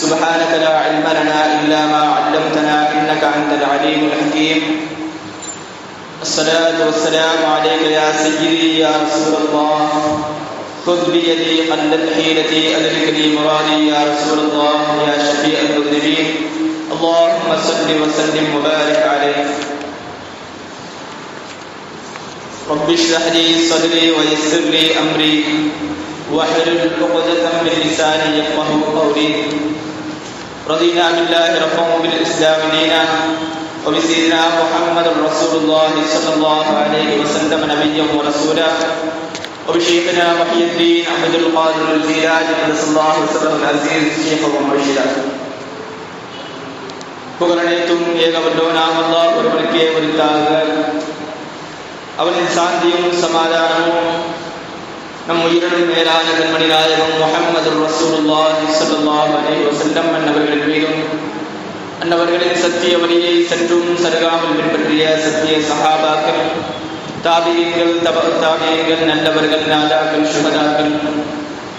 سبحانك لا علم لنا إلا ما علمتنا إنك أنت العليم الحكيم. الصلاة والسلام عليك يا سيدي يا رسول الله، خذ بيدي قلت حيلتي أدركني مرادي يا رسول الله يا شفيع المذنبين. اللهم صل وسلم وبارك عليه. رب اشرح لي صدري ويسر لي أمري واحلل عقدة من لساني يفقهوا قولي. رضينا بالله ربا وبالإسلام دينا وبسيدنا محمد رسول الله صلى الله عليه وسلم نبيا ورسولا وبشيخنا محي الدين عبد القادر الجيلاني قدس الله سره العزيز شيخا ومرشدا. புகழனைத்தும் ஏகவல்லோனாம் அல்லாஹ் ஒருவனுக்கே உரித்தாக. அவனின் சாந்தியும் சமாதானமும் நம் உயிரினும் மேலான கண்மணி நாயகம் முஹம்மது ரசூலுல்லாஹி ஸல்லல்லாஹு அலைஹி வஸல்லம் அன்னவர்கள் மீதும், அன்னவர்களின் சத்திய வழியை சென்றும் சருகாமல் பின்பற்றிய சத்திய சஹாபாக்கள், தாபியீன்கள், தாபியீன்கள், நல்லவர்கள், நாதாக்கள், சுஹதாக்கள்,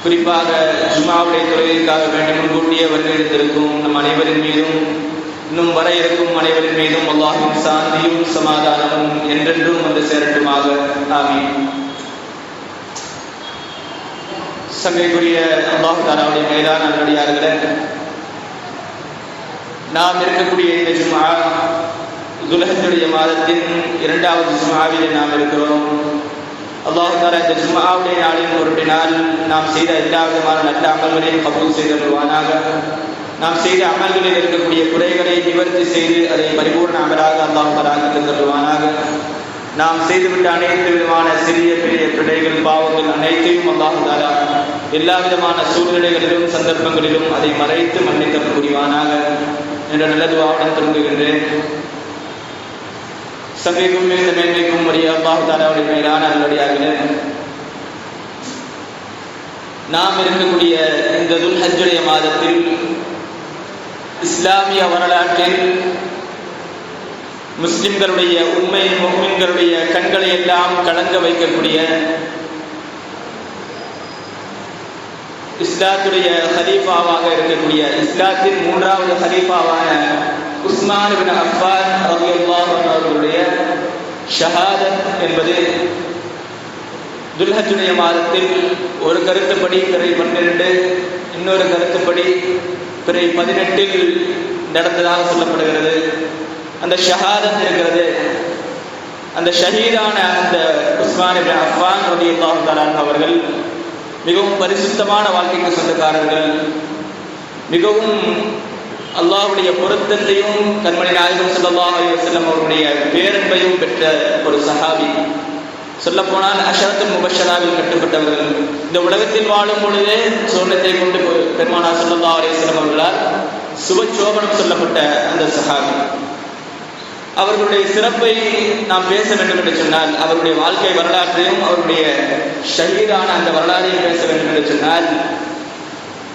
குறிப்பாக ஜுமாவுடைய தொழுகைக்காக வேண்டி முன்கூட்டியே வருகிறத்திற்கும் நம் அனைவரின் மீதும் இன்னும் வர இருக்கும் அனைவரின் மீதும் அல்லாஹ்வின் சாந்தியும் சமாதானமும் என்றென்றும் வந்து சேரட்டுமாக. ஆமீன். சங்கைக்குரிய அல்லாஹ் தஆலாவுடைய மேலான நல்லடியார்களே, நாம் இருக்கக்கூடிய இந்த ஜும்ஆ துல்ஹஜ்ஜுடைய மாதத்தின் 2வது ஜும்ஆவிலே நாம் இருக்கிறோம். அல்லாஹ் தஆலா இந்த ஜும்ஆவுடைய நாளின் பொருட்டினால் நாம் செய்த எல்லா விதமான நல்ல அமல்களையும் கபூல் செய்தருள்வானாக. நாம் செய்த அமல்களில் இருக்கக்கூடிய குறைகளை நிவர்த்தி செய்து அதை பரிபூர்ண அமலாக அல்லாஹ் தஆலா தருவானாக. நாம் செய்துவிட்ட அனைத்து விதமான சிறிய பெரிய பிழைகள், பாவங்கள் அனைத்தையும் அல்லாஹ் தஆலா எல்லா விதமான சூழ்நிலைகளிலும் சந்தர்ப்பங்களிலும் அதை மறைத்து மன்னித்தல் புரிவானாக என்ற நல்ல துஆவுடன் தொடங்குகின்றேன். சங்கைக்கும் மிகுந்த மேன்மைக்கும் உரிய அல்லாஹ் தஆலாவுடைய மேலான நல்லடியார்களே, நாம் இருக்கக்கூடிய இந்த துல்ஹஜ்ஜுடைய மாதத்தில் இஸ்லாமிய வரலாற்றில் முஸ்லிம்களுடைய, உண்மை முஃமின்களுடைய கண்களை எல்லாம் கலங்க வைக்கக்கூடிய இஸ்லாத்துடைய ஹலீஃபாவாக இருக்கக்கூடிய, இஸ்லாத்தின் 3வது ஹலீஃபாவான உஸ்மான் இப்னு அஃபான் ரலியல்லாஹு அன்ஹு அவர்களுடைய ஷஹாதத் என்பது துல்ஹஜ்ஜுடைய மாதத்தில் ஒரு கருத்துப்படி பிறை 12, இன்னொரு கருத்துப்படி பிறை 18 நடந்ததாக சொல்லப்படுகிறது. அந்த ஷஹாதத் இருக்கிறது, அந்த ஷஹீதான அந்த உஸ்மான் இப்னு அஃபான் ரலியல்லாஹு தஆலா அவர்கள் மிகவும் பரிசுத்தமான வாழ்க்கைக்கு சொந்தக்காரர்கள், மிகவும் அல்லாஹ்வுடைய பொருத்தத்தையும் கண்மணி நாயகம் ஸல்லல்லாஹு அலைஹி வஸல்லம் அவருடைய பேரன்பையும் பெற்ற ஒரு சஹாபி. சொல்லப்போனால் அஷரத்துல் முபஷ்ஷராவில் கட்டுப்பட்டவர்கள். இந்த உலகத்தில் வாழும் பொழுதே சொர்க்கத்தை கொண்டு பெருமானார் ஸல்லல்லாஹு அலைஹி வஸல்லம் அவர்களால் சுபசோபனம் சொல்லப்பட்ட அந்த சஹாபி. அவர்களுடைய சிறப்பை நாம் பேச வேண்டும் என்று சொன்னால், அவருடைய வாழ்க்கை வரலாற்றையும் அவருடைய ஷஹீதான அந்த வரலாறையும் பேச வேண்டும் என்று சொன்னால்,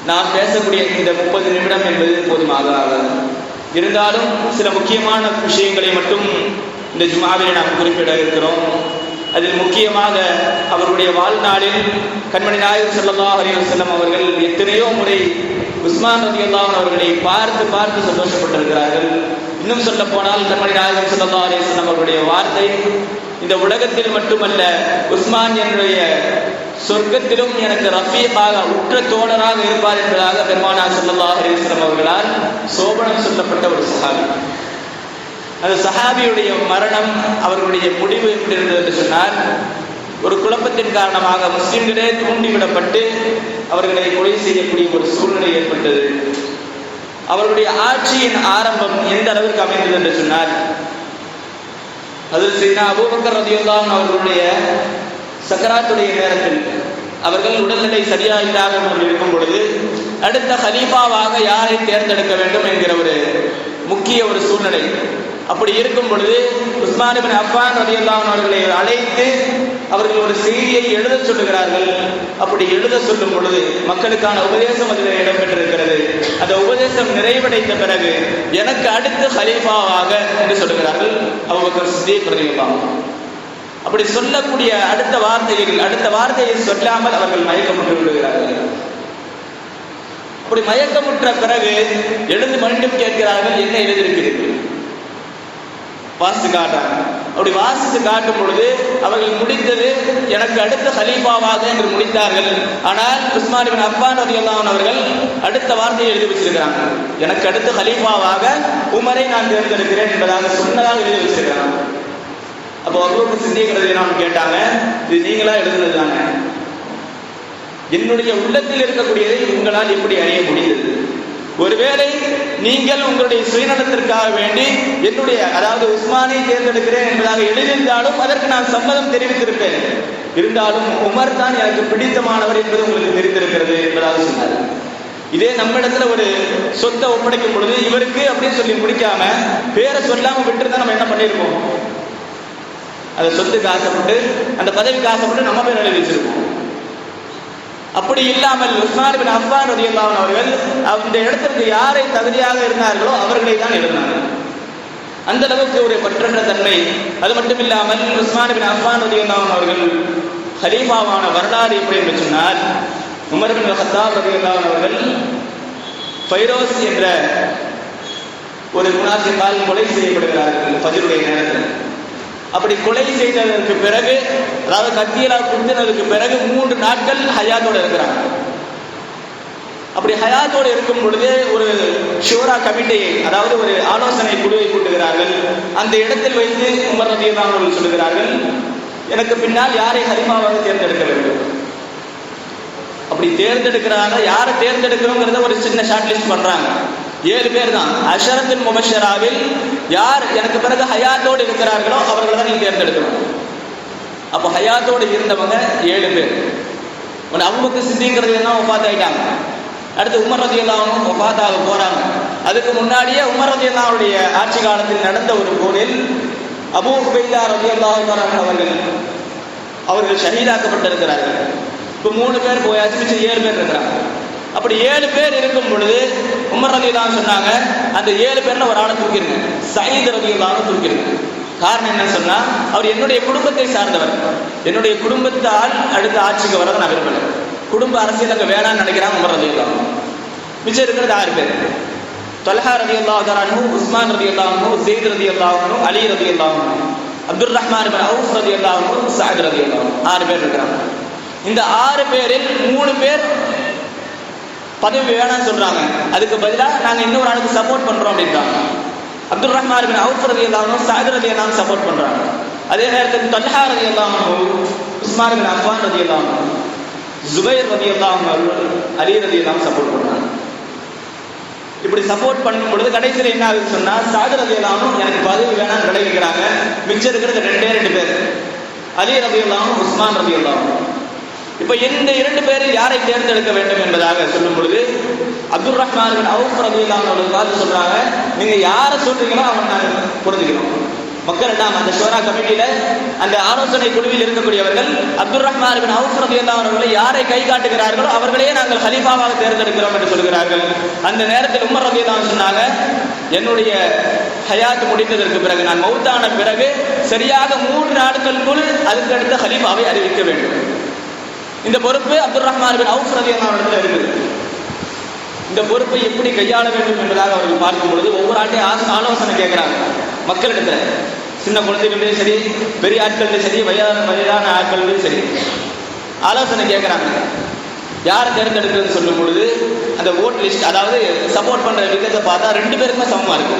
நாம் பேசக்கூடிய இந்த 30 நிமிடம் என்பது போதுமாக ஆகாது. இருந்தாலும் சில முக்கியமான விஷயங்களை மட்டும் இந்த ஜும்ஆவிலே நாம் குறிப்பிட இருக்கிறோம். அதில் முக்கியமாக அவருடைய வாழ்நாளில் கண்மணி நாயகம் ஸல்லல்லாஹு அலைஹி வஸல்லம் அவர்கள் எத்தனையோ முறை உஸ்மான் ரலியல்லாஹு அன்ஹு அவர்களை பார்த்து பார்த்து சந்தோஷப்பட்டிருக்கிறார்கள். இன்னும் சொல்ல போனால் கண்மணி நாயகம் ஸல்லல்லாஹு அலைஹி வஸல்லம் அவருடைய வார்த்தை, இந்த உலகத்தில் மட்டுமல்ல உஸ்மான் என்னுடைய சொர்க்கத்திலும் எனக்கு ரஃபீகாக உற்ற தோழராக இருப்பார் என்பதாக பெருமானார் ஸல்லல்லாஹு அலைஹி வஸல்லம் அவர்களால் சோபனம் சொல்லப்பட்ட ஒரு சஹாபி. அந்த சஹாபியுடைய மரணம், அவர்களுடைய முடிவு எப்படி இருந்தது என்று சொன்னால், ஒரு குழப்பத்தின் காரணமாக முஸ்லிம்களே தூண்டிவிடப்பட்டு அவர்களை கொலை செய்யக்கூடிய ஒரு சூழ்நிலை ஏற்பட்டது. அவர்களுடைய ஆட்சியின் ஆரம்பம் எந்த அளவிற்கு அமைந்தது என்று சொன்னால், அதில் சையதுனா அபூபக்கர் ரலியல்லாஹு அன்ஹு அவர்களுடைய சக்கராத்துடைய நேரத்தில் அவர்கள் உடல்நிலை சரியா இல்லாமல் இருக்கும் பொழுது அடுத்த ஹலீஃபாவாக யாரை தேர்ந்தெடுக்க வேண்டும் என்கிற ஒரு முக்கிய ஒரு சூழ்நிலை. அப்படி இருக்கும் பொழுது உஸ்மான் இப்னு அஃபான் ரலியல்லாஹு அன்ஹு அவர்களை அழைத்து அவர்கள் ஒரு செய்தியை எழுத சொல்லுகிறார்கள். அப்படி எழுத சொல்லும் பொழுது மக்களுக்கான உபதேசம் அதில் இடம்பெற்றிருக்கிறது. அந்த உபதேசம் நிறைவடைந்த பிறகு எனக்கு அடுத்து ஹலீஃபாவாக என்று சொல்லுகிறார்கள் அபூபக்கர் சித்தீக் ரலியல்லாஹு அன்ஹு. அப்படி சொல்லக்கூடிய அடுத்த வார்த்தையை சொல்லாமல் அவர்கள் மயக்கப்பட்டு விடுகிறார்கள். அப்படி மயக்கமுற்ற பிறகு எழுந்து மீண்டும் கேட்கிறார்கள், என்ன எழுதியிருக்கிறீர்கள்? வாசித்து காட்டுறாங்க. அப்படி வாசித்து காட்டும் பொழுது அவர்கள் முடித்தது எனக்கு அடுத்த ஹலீஃபாவாக என்று முடித்தார்கள். ஆனால் உஸ்மான் இப்னு அஃபான் ரலியல்லாஹு அன்ஹு அவர்கள் அடுத்த வார்த்தையை எழுதி வச்சிருக்கிறாங்க, எனக்கு அடுத்த ஹலீஃபாவாக உமரை நான் தேர்ந்தெடுக்கிறேன் என்பதாக சொன்னதாக எழுதி வச்சிருக்கிறாங்க. அப்போ அபூபக்கர் சித்திக் ரலியல்லாஹு அன்ஹு கேட்டாங்க, இது நீங்களா எழுதுனது தானே? என்னுடைய உள்ளத்தில் இருக்கக்கூடியதை உங்களால் எப்படி அறிய முடிந்தது? ஒருவேளை நீங்கள் உங்களுடைய சுயநலத்திற்காக வேண்டி என்னுடைய அதாவது உஸ்மானை தேர்ந்தெடுக்கிறேன் என்பதாக எழுதியிருந்தாலும் அதற்கு நான் சம்மதம் தெரிவித்திருப்பேன். இருந்தாலும் உமர் தான் எனக்கு பிடித்தமானவர் என்பது உங்களுக்கு தெரிந்திருக்கிறது என்பதாக சொன்னார். இதே நம்மிடத்துல ஒரு சொத்தை ஒப்படைக்கும் பொழுது இவருக்கு அப்படின்னு சொல்லி முடிக்காம பேரை சொல்லாம விட்டுருந்தா நம்ம என்ன பண்ணியிருப்போம்? அந்த சொத்துக்கு ஆசைப்பட்டு அந்த பதவிக்கு ஆசைப்பட்டு நம்ம பேர் எழுதி வச்சிருப்போம். அப்படி இல்லாமல் உஸ்மான் இப்னு அஃபான் ரலியல்லாஹு அன்ஹு அவர்கள் அந்த இடத்திற்கு யாரை தகுதியாக இருந்தார்களோ அவர்களை தான் எழுதினார்கள். அந்த அளவுக்கு ஒரு பற்றற்ற தன்மை. அது மட்டும் இல்லாமல் உஸ்மான் இப்னு அஃபான் ரலியல்லாஹு அன்ஹு அவர்கள் ஹலீஃபாவான வரலாறு எப்படி என்று சொன்னால், உமர் இப்னு கத்தாப் ரலியல்லாஹு அன்ஹு அவர்கள் ஃபைரோஸ் என்ற ஒரு முனாஃபிக்கால் கொலை செய்யப்படுகிறார்கள் ஃபஜ்ருடைய நேரத்தில். அப்படி கொலை செய்ததற்கு பிறகு, அதாவது கத்தியலால் குத்தினதுக்கு பிறகு 3 நாட்கள் ஹயாத்தோடு இருக்கிறாங்க. அப்படி ஹயாத்தோடு இருக்கும் பொழுது ஒரு ஷூரா கமிட்டியை, அதாவது ஒரு ஆலோசனை குழுவை கூட்டுகிறார்கள். அந்த இடத்தில் வைத்து உமர் ரலியல்லாஹு அன்ஹு அவர்கள் சொல்லுகிறார்கள், எனக்கு பின்னால் யாரை ஹலீஃபாவாக தேர்ந்தெடுக்க வேண்டும். அப்படி தேர்ந்தெடுக்கிறாங்க. யாரை தேர்ந்தெடுக்கிறோங்கிறத ஒரு சின்ன ஷார்ட் லிஸ்ட் பண்றாங்க. 7 பேர் தான். அஷரத்துல் முபஷராவில் யார் எனக்கு பிறகு ஹயாத்தோடு இருக்கிறார்களோ அவர்களை தான் நீங்க தேர்ந்தெடுக்கணும். அப்போ ஹயாத்தோடு இருந்தவங்க 7 பேர். அபூபக்கர் சித்திக் ரலியல்லாஹு அன்ஹு வஃபாத் ஆயிட்டாங்க. அடுத்து உமர் ரலியல்லாஹு அன்ஹு வஃபாத்தாக போறாங்க. அதுக்கு முன்னாடியே உமர் ரலியல்லாஹு அன்ஹுடைய ஆட்சி காலத்தில் நடந்த ஒரு போரில் அபூ உபைதா ரலியல்லாஹு அன்ஹு அவர்கள் ஷஹீதாக்கப்பட்டிருக்கிறார்கள். இப்போ 3 பேர் போயாச்சு, மிச்சம் 7 பேர் இருக்கிறாங்க. அப்படி 7 பேர் இருக்கும் பொழுது உமர் ரலியல்லாஹு அன்ஹு சொன்னாங்க, அந்த 7 பேர்ல ஒரு ஆளை தூக்கிடுங்க, சயீத் ரலியல்லாஹு அன்ஹு தூக்கிடுங்க. காரணம் என்னன்னு சொன்னா, அவர் என்னுடைய குடும்பத்தை சார்ந்தவர். என்னுடைய குடும்பத்தால் அடுத்த ஆட்சிக்கு வரதை நான் விரும்பல. குடும்ப அரசியல் அங்கே வேணான்னு நினைக்கிறாங்க உமர் ரலியல்லாஹு அன்ஹு. மிச்சம் இருக்கிறது 6 பேர். தொல்ஹா ரலியல்லாஹு அன்ஹு, உஸ்மான் ரலியல்லாஹு அன்ஹு, ஸெய்த் ரலியல்லாஹு அன்ஹு, அலி ரலியல்லாஹு அன்ஹு, அப்துர் ரஹ்மான் இப்னு அவுஃப் ரலியல்லாஹு அன்ஹு, சஅத் ரலியல்லாஹு அன்ஹு, 6 பேர் இருக்கிறாங்க. இந்த 6 பேரில் 3 பேர் பதவி வேணாம்னு சொல்றாங்க. அதுக்கு பதிலாக நாங்க இன்னொரு ஆளுக்கு சப்போர்ட் பண்றோம் அப்படின்றாங்க. அப்துர் ரஹ்மான் இப்னு அவுஃப் ரலியல்லாஹு அன்ஹு, சஅத் ரலியல்லாஹு அன்ஹு சப்போர்ட் பண்றாங்க. அதே நேரத்தில் தொல்ஹா ரலியல்லாஹு அன்ஹு, உஸ்மான் இப்னு அஃபான் ரலியல்லாஹு அன்ஹு, ஜுபைர் ரலியல்லாஹு அன்ஹு, அலி ரலியல்லாஹு அன்ஹு சப்போர்ட் பண்றாங்க. இப்படி சப்போர்ட் பண்ணும் பொழுது கடைசியில் என்ன ஆகுதுன்னு சொன்னா, சஅத் ரலியல்லாஹு அன்ஹு எனக்கு பதவி வேணாம்னு விலகிக்கிறாங்க. மிச்சம் இருக்கிறது 2 பேர், அலி ரலியல்லாஹு அன்ஹு, உஸ்மான் ரலியல்லாஹு அன்ஹு. இப்ப இந்த 2 பேரில் யாரை தேர்ந்தெடுக்க வேண்டும் என்பதாக சொல்லும் பொழுது அப்துர் ரஹ்மான் இப்னு அவுஃப் ரலியல்லாஹு அன்ஹு பார்த்து சொல்றாங்க, நீங்க யாரை சொல்றீங்களோ அவன் நாங்க புரிஞ்சுக்கிறோம். மக்கள் எல்லாம் அந்த ஷூரா கமிட்டியில அந்த ஆலோசனை குழுவில் இருக்கக்கூடியவர்கள் அப்துர் ரஹ்மான் இப்னு அவுஃப் ரலியல்லாஹு அன்ஹு அவர்களை யாரை கை காட்டுகிறார்களோ அவர்களையே நாங்கள் ஹலீஃபாவாக தேர்ந்தெடுக்கிறோம் என்று சொல்கிறார்கள். அந்த நேரத்தில் உமர் ரலியல்லாஹு அன்ஹு சொன்னாங்க, என்னுடைய ஹயாத் முடிந்ததற்கு பிறகு, நான் மௌத்தான பிறகு சரியாக 3 நாட்களுக்குள் அதுக்கு அடுத்த ஹலீஃபாவை அறிவிக்க வேண்டும். இந்த பொறுப்பு அப்துர் ரஹ்மான் இப்னு அவுஃப் ரலியல்லாஹு அன்ஹு இருக்குது. இந்த பொறுப்பை எப்படி கையாள வேண்டும் என்பதாக அவர்கள் பார்க்கும் பொழுது ஒவ்வொரு ஆட்டையும் ஆலோசனை கேட்கிறாங்க. மக்களிடத்துல சின்ன குழந்தைகள்லையும் சரி, பெரிய ஆட்கள்லையும் சரி, வயதான ஆட்கள்லையும் சரி ஆலோசனை கேட்கிறாங்க. யாரை தேர்ந்தெடுக்கிறதுன்னு சொல்லும் பொழுது அந்த ஓட் லிஸ்ட், அதாவது சப்போர்ட் பண்ற விதத்தை பார்த்தா 2 பேருக்குமே சமமா இருக்கு.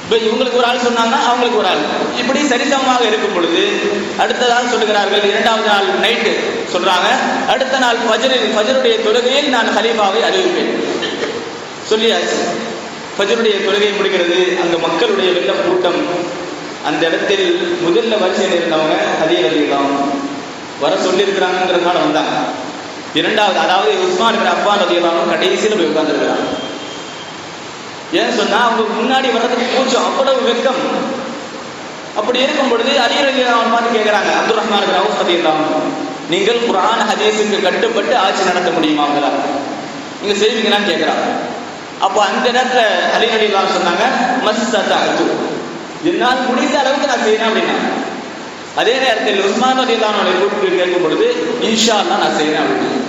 இப்போ இவங்களுக்கு ஒரு ஆள் சொன்னாங்கன்னா அவங்களுக்கு ஒரு ஆள், இப்படி சரிசமமாக இருக்கும் பொழுது அடுத்ததாக சொல்லுகிறார்கள், 2வது நாள் நைட்டு சொல்றாங்க, அடுத்த நாள் ஃபஜ்ருடைய தொழுகையில் நான் ஹலீஃபாவை அறிவிப்பேன் சொல்லியாச்சு. ஃபஜ்ருடைய தொழுகை முடிகிறது. அங்க மக்களுடைய வெள்ள கூட்டம். அந்த இடத்தில் முதல்ல வரிசையில் இருந்தவங்க அலி ரலியல்லாஹு அன்ஹு வர சொல்லியிருக்கிறாங்கிறதுனால வந்தாங்க. 2வது, அதாவது உஸ்மான் இப்னு அஃபான் ரலியல்லாஹு அன்ஹு கடைசியில் போய் உட்கார்ந்துருக்கிறாங்க. ஏன்னு சொன்னா அவங்களுக்கு முன்னாடி வர்றதுக்கு கூச்சம், அவ்வளவு வெக்கம். அப்படி இருக்கும் பொழுது அலி ரலியல்லாஹு அன்ஹு பார்த்து கேட்கிறாங்க, அப்துர் ரஹ்மான் இப்னு அவுஃப் ரலியல்லாஹு அன்ஹு, நீங்கள் குர்ஆன் ஹதீஸுக்கு கட்டுப்பட்டு ஆட்சி நடத்த முடியுமா உங்களால்? நீங்க செய்வீங்களான்னு கேட்கிறாங்க. அப்போ அந்த நேரத்தில் அலி ரலியல்லாஹு அன்ஹு சொன்னாங்க, மஸ்ததஅது, என்னால் முடிந்த அளவுக்கு நான் செய்யணும் அப்படின்னா. அதே நேரத்தில் உஸ்மான் ரலியல்லாஹு அன்ஹு கூப்பிட்டு கேட்கும் பொழுது இன்ஷா அல்லாஹ் நான் செய்யணும் அப்படின்னு.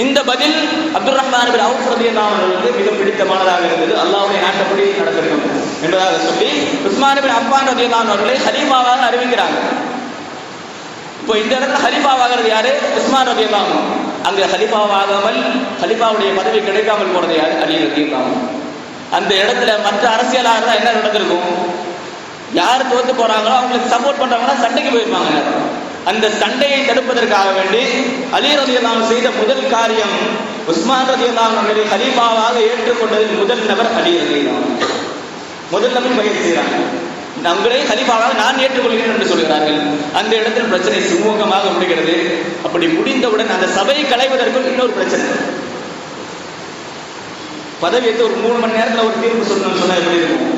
இந்த பதில் அப்துல் ரஹ்மான் பின் அவுஃப் ரலியல்லாஹு அன்ஹு அவர்களுக்கு மிக பிடித்தமானதாக இருந்தது. அல்லாஹ்வுடைய நாட்டப்படி நடந்திருக்கும் என்பதாக சொல்லி உஸ்மான் பின் அஃபான் ரலியல்லாஹு அன்ஹு அவர்களை ஹலீஃபாவாக அறிவிக்கிறாங்க. இப்போ இந்த இடத்துல ஹலீஃபாவாகிறது யாரு? உஸ்மான் ரலியல்லாஹு அன்ஹு. அங்க ஹலீஃபாவாகாமல் ஹலீஃபாவுடைய பதவி கிடைக்காமல் போனது யாரு? அலி ரலியல்லாஹு அன்ஹு. அந்த இடத்துல மற்ற அரசியலாளர்கள் என்ன நடந்திருக்கும்? யார் தோத்து போறாங்களோ அவங்களுக்கு சப்போர்ட் பண்றவங்கன்னா சண்டைக்கு போயிருப்பாங்க. அந்த சண்டையை தடுப்பதற்காக வேண்டி அலி ரலியல்லாஹு அன்ஹு செய்த முதல் காரியம் உஸ்மான் ரலியல்லாஹு அன்ஹு அவர்களை ஹலீஃபாவாக ஏற்றுக்கொண்டதில் முதல் நபர் அலி ரலியல்லாஹு அன்ஹு. முதல் நபர் பயிற்சி செய்கிறாங்க. நம்மளே ஹலீஃபாவாக நான் ஏற்றுக்கொள்கிறேன் என்று சொல்கிறார்கள். அந்த இடத்தில் பிரச்சனை சுமூகமாக முடிகிறது. அப்படி முடிந்தவுடன் அந்த சபை கலைவதற்குள் இன்னொரு பிரச்சனை. பதவி எடுத்து ஒரு 3 மணி நேரத்தில் ஒரு தீர்ப்பு சொல்லணும்னு சொன்னா எப்படி இருக்கும்?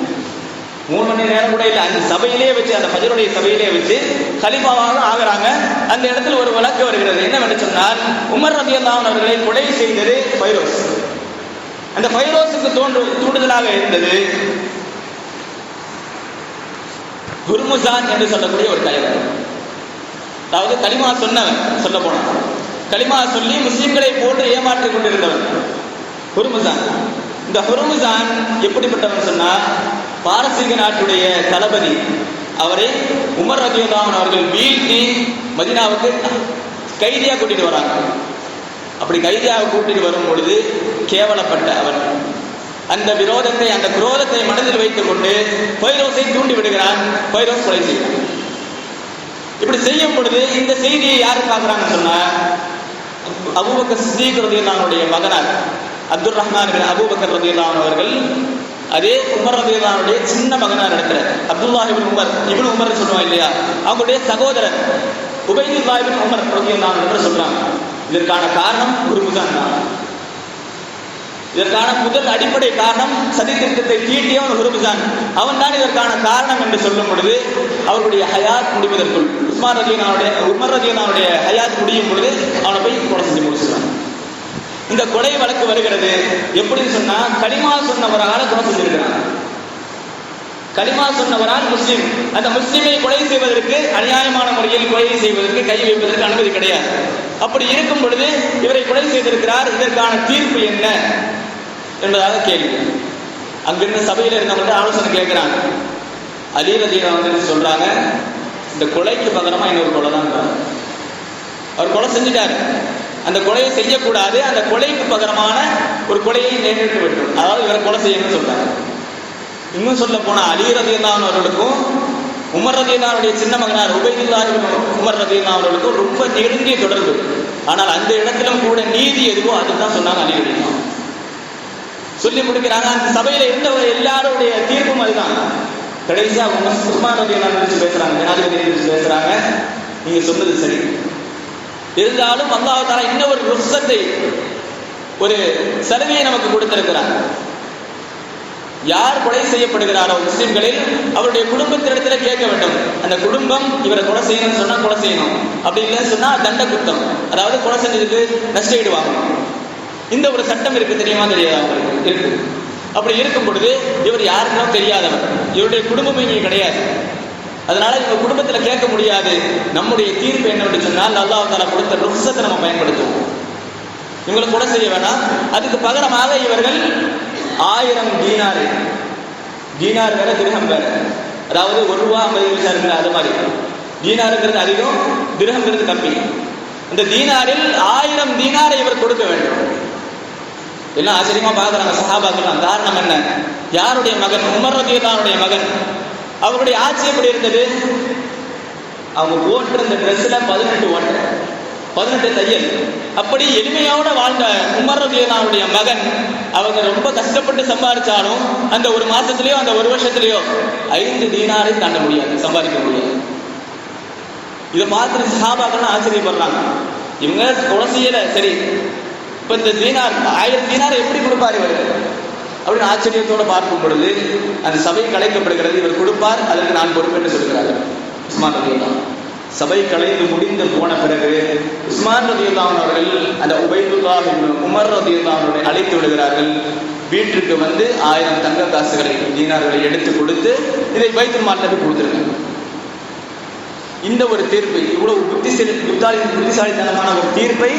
3 மணி நேரம் கூட இல்லை. அந்த சபையிலே வச்சு, அந்த ஃபஜ்ருடைய சபையிலே வச்சு ஹலீஃபாவாக ஆகிறாங்க. அந்த இடத்துல ஒரு வழக்கு வருகிறது. என்னவென்று சொன்னால், உமர் ரலியல்லாஹு அன்ஹு அவர்களை கொலை செய்தது ஃபைரோஸ். அந்த ஃபைரோஸுக்கு தூண்டுதலாக இருந்தது ஹுர்முசான் என்று சொல்லக்கூடிய ஒரு தலைவர். அதாவது கலிமா சொன்னவன், சொல்ல போனான் கலிமா சொல்லி முஸ்லிம்களை போன்று ஏமாற்றிக் கொண்டிருந்தவன் ஹுர்முசான். இந்த ஹுர்முசான் எப்படிப்பட்டவன் சொன்னா, பாரசீக நாட்டுடைய தளபதி. அவரை உமர் ரலியல்லாஹு அன்ஹு அவர்கள் வீழ்த்தி மதீனாவுக்கு கைதியா கூட்டிட்டு வராங்க. அப்படி கைதியாக கூட்டிட்டு வரும் பொழுது கேவலப்பட்ட அவன் அந்த விரோதத்தை, அந்த குரோதத்தை மனதில் வைத்துக் கொண்டு ஃபைரோஸை தூண்டி விடுகிறான். ஃபைரோஸ் கொலை செய்கிறான். இப்படி செய்யும் பொழுது இந்த செய்தியை யாரு பார்க்கிறாங்கன்னு சொன்னா, அபூபக்கர் சித்தீக் ரலியல்லாஹு அன்ஹுடைய மகனார் அப்துல் ரஹ்மான் பின் அபூபக்கர் ரலியல்லாஹு அன்ஹு அவர்கள் அதே உமர் ரலியல்லாஹு அன்ஹுடைய சின்ன மகனார் இருக்கிற அப்துல்லாஹ் இப்னு உமர், இப்னு உமர் சொல்லுவாங்க இல்லையா, அவங்களுடைய சகோதரர் உபைதுல்லாஹ் இப்னு உமர் ரலியல்லாஹு அன்ஹு என்று சொல்றாங்க. இதற்கான காரணம் ஹுர்முசான் தான். இதற்கான முதல் அடிப்படை காரணம் சதி திட்டத்தை தீட்டியவன் ஹுர்முசான். அவன் தான் இதற்கான காரணம் என்று சொல்லும் பொழுது அவர்களுடைய ஹயாத் முடிவதற்குள் உமர் ரலியல்லாஹு அன்ஹுடைய ஹயாத் முடியும் பொழுது அவனை போய் கொலை செஞ்சு முடிச்சுறான். இந்த கொலை வழக்கு வருகிறது. எப்படின்னு சொன்னா, கலிமா சொன்னவரால் கொலை செஞ்சிருக்கிறான். கலிமா சொன்னவரால் முஸ்லிம். அந்த முஸ்லிமை கொலை செய்வதற்கு, அநியாயமான முறையில் கொலை செய்வதற்கு, கை வைப்பதற்கு அனுமதி கிடையாது. அப்படி இருக்கும் பொழுது இவரை கொலை செய்திருக்கிறார். இதற்கான தீர்ப்பு என்ன என்பதாக கேள்வி. அங்கிருந்த சபையில் இருந்தவங்க ஆலோசனை கேட்கிறாங்க. அலி ரலியல்லாஹு அன்ஹு சொல்றாங்க, இந்த கொலைக்கு பகரமா இன்னொரு கொலை தான். அவர் கொலை செஞ்சுட்டாரு, அந்த கொலையை செய்யக்கூடாது, அந்த கொலைக்கு பகரமான ஒரு கொலையை நேரிட்டு விட்டோம், அதாவது இவரை கொலை செய்யணும்னு சொல்றாங்க. இன்னும் சொல்ல போனா அலி ரலியல்லாஹு அன்ஹு அவர்களுக்கும் உமர் ரலியல்லாஹு அன்ஹுடைய சின்ன மகனார் உபைதுல்லாஹ் இப்னு உமர் ரலியல்லாஹு அன்ஹு அவர்களுக்கும் ரொம்ப நெருங்கிய தொடர்பு. ஆனால் அந்த இடத்திலும் கூட நீதி எதுவோ அதுதான் சொன்னாங்க அலி ரலியல்லாஹு அன்ஹு. சொல்லி முடிக்கிறாங்க. அந்த சபையில இருந்தவங்க எல்லாருடைய தீர்ப்பும் அதுதான். கடைசியா உஸ்மான் ரலியல்லாஹு அன்ஹு பேசுறாங்க, ஜனாதிபதி பேசுறாங்க, நீங்க சொன்னது சரி, இருந்தாலும் அல்லாஹ் தஆலா இன்னும் ஒரு ருக்ஸத்தை, ஒரு சலுகையை நமக்கு கொடுத்திருக்கிறார். யார் கொலை செய்யப்படுகிறாரோ முஸ்லிம்களில் அவருடைய குடும்பத்தினிடத்தில் கேட்க வேண்டும். அந்த குடும்பம் இவரை கொலை செய்யணும்னு சொன்னா கொலை செய்யணும், அப்படி இல்லைன்னு சொன்னா தண்ட குத்தம், அதாவது கொலை செஞ்சதுக்கு நஷ்டஈடு வாங்கணும். இந்த ஒரு சட்டம் இருக்கு, தெரியுமா தெரியாது அவங்களுக்கு இருக்கு. அப்படி இருக்கும் பொழுது இவர் யாருக்கும் தெரியாதவர், இவருடைய குடும்பமும் இங்கே கிடையாது. அதனால இவங்க குடும்பத்தில் கேட்க முடியாது. நம்முடைய தீர்ப்பு என்னவென்று சொன்னால், அல்லாஹ் தஆலா கொடுத்த ருக்ஸத்தை நம்ம பயன்படுத்துவோம். இவங்களை கொலை செய்ய வேணாம், அதுக்கு பகரமாக இவர்கள் 1000 தீனார், தீனார் வேற திர்ஹம் வேற, அதாவது 1 ரூபா 50 பைசா இருக்குல்ல, அது மாதிரி தீனாருங்கிறது அதிகம், திர்ஹம்ங்கிறது கம்மி. அந்த தீனாரில் 1000 தீனாரை இவர் கொடுக்க வேண்டும். எல்லாம் ஆச்சரியமா பார்க்குறாங்க சஹாபாக்கள். காரணம் என்ன? யாருடைய மகன்? உமர் ரலியல்லாஹு அன்ஹுடைய மகன். அவருடைய ஆட்சி எப்படி இருந்தது? அவங்க போட்டிருந்த ட்ரெஸ்ல 18 ஓட்டை, 18 தையல், அப்படி எளிமையோட வாழ்ந்த உமர் ரலியல்லாஹு அன்ஹுடைய மகன் அவங்க ரொம்ப கஷ்டப்பட்டு சம்பாதிச்சாலும் அந்த ஒரு மாசத்திலேயோ அந்த ஒரு வருஷத்திலேயோ 5 தீனாரை தாண்ட முடியாது, சம்பாதிக்க முடியாது. இதை பார்த்து சஹாபாக்கள் ஆச்சரியப்படுறாங்க. இவங்க கொலை செய்யல, சரி, இப்ப இந்த தீனார் 1000 தீனார் எப்படி கொடுப்பார் இவர் அப்படின்னு ஆச்சரியத்தோடு பார்க்கும் பொழுது அந்த சபை கலைக்கப்படுகிறது. இவர் கொடுப்பார், அதற்கு நான் பொறுப்பு என்று சொல்கிறார்கள் உஸ்மான் ரலியல்லாஹு அன்ஹு. சபை கலைந்து முடிந்து போன பிறகு உஸ்மான் ரலியல்லாஹு அன்ஹு அவர்கள் அந்த உபைதுல்லாஹ் இப்னு உமர் ரலியல்லாஹு அன்ஹு அழைத்து விடுகிறார்கள். வீட்டிற்கு வந்து 1000 தங்க காசுகளை, தீனார்களை எடுத்து கொடுத்து இதை பைத்துல் மால்ல கொடுத்துருங்க. இந்த ஒரு தீர்ப்பை, இவ்வளவு புத்திசாலித்தனமான ஒரு தீர்ப்பை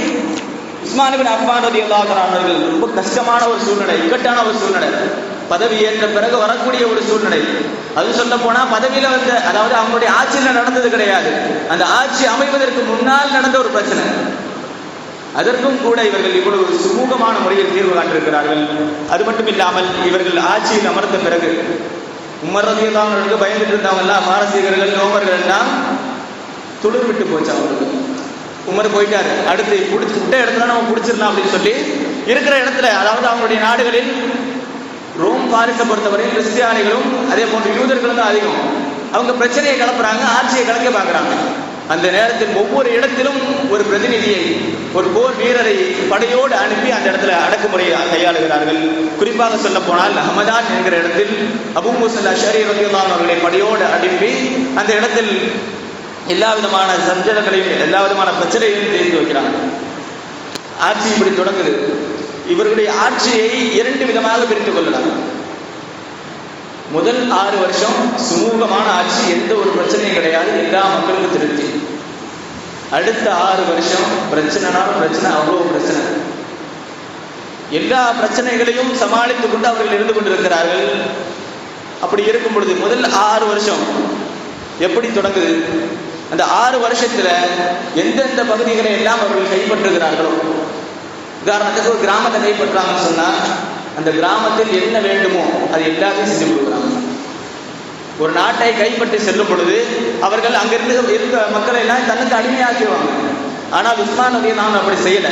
உஸ்மான் இப்னு அஃபான் ரலியல்லாஹு அன்ஹு அவர்கள் ரொம்ப கஷ்டமான ஒரு சூழ்நிலை, இக்கட்டான ஒரு சூழ்நிலை, பதவி ஏற்ற பிறகு வரக்கூடிய ஒரு சூழ்நிலை. அது சொல்ல போனா பதவியில வந்த, அதாவது அவங்களுடைய ஆட்சியில் நடந்தது கிடையாது, அந்த ஆட்சி அமைவதற்கு முன்னால் நடந்த ஒரு பிரச்சனை. அதற்கும் கூட இவர்கள் இவ்வளவு சுமூகமான முறையில் தீர்வு காட்டிருக்கிறார்கள். அது மட்டும் இல்லாமல் இவர்கள் ஆட்சியில் அமர்ந்த பிறகு உமர் ரலியல்லாஹு அன்ஹு அவர்களுக்கு பயந்துட்டு இருந்தவங்க எல்லாம், பாரசீகர்கள், ரோமர்கள் எல்லாம் துளிர் விட்டு போச்சு அவங்களுக்கு. உமர் போயிட்டாரு, அடுத்து விட்ட இடத்துல நம்ம பிடிச்சிடலாம் அப்படின்னு சொல்லி இருக்கிற இடத்துல, அதாவது அவங்களுடைய நாடுகளில் ரோம் பாரிசை பொறுத்தவரை கிறிஸ்டியானிகளும் அதே போன்று யூதர்களும் தான் அதிகம். அவங்க பிரச்சனையை கலப்புறாங்க, ஆட்சியை கலக்க பார்க்குறாங்க. அந்த நேரத்தில் ஒவ்வொரு இடத்திலும் ஒரு பிரதிநிதியை, ஒரு போர் வீரரை படையோடு அனுப்பி அந்த இடத்துல அடக்குமுறையை கையாளுகிறார்கள். குறிப்பாக சொல்ல போனால் ஹமதான் என்கிற இடத்தில் அபூ மூஸா அல்-அஷ்அரி ரலியல்லாஹு அன்ஹு அவர்களை படையோடு அனுப்பி அந்த இடத்தில் எல்லா விதமான சஞ்சலங்களையும் எல்லா விதமான பிரச்சனைகளையும் தீர்த்து வைக்கிறாங்க. ஆட்சி இப்படி தொடங்குது. இவர்களுடைய ஆட்சியை 2 விதமாக பிரித்துக் கொள்ளலாம். முதல் 6 வருஷம் சுமூகமான ஆட்சி, எந்த ஒரு பிரச்சனையும் கிடையாது, எல்லா மக்களுக்கும் திருப்தி. அடுத்த 6 வருஷம் பிரச்சனைனாலும் பிரச்சனை, அவ்வளவு பிரச்சனை. எல்லா பிரச்சனைகளையும் சமாளித்துக் கொண்டு அவர்கள் இருந்து கொண்டிருக்கிறார்கள். அப்படி இருக்கும் பொழுது முதல் 6 வருஷம் எப்படி தொடங்குது? அந்த 6 வருஷத்துல எந்தெந்த பகுதிகளை எல்லாம் அவர்கள் கைப்பற்றுகிறார்களோ, உதாரணத்துக்கு ஒரு கிராமத்தை கைப்பற்றாங்கன்னு சொன்னா அந்த கிராமத்தில் என்ன வேண்டுமோ அது எல்லாத்தையும் செஞ்சு கொடுக்குறாங்க. ஒரு நாட்டை கைப்பற்றி செல்லும் பொழுது அவர்கள் அங்கிருந்து இருந்த மக்களை எல்லாம் தனக்கு அடிமையாக்கிடுவாங்க. ஆனால் உஸ்மான் ரலியல்லாஹு அன்ஹு அப்படி செய்யல.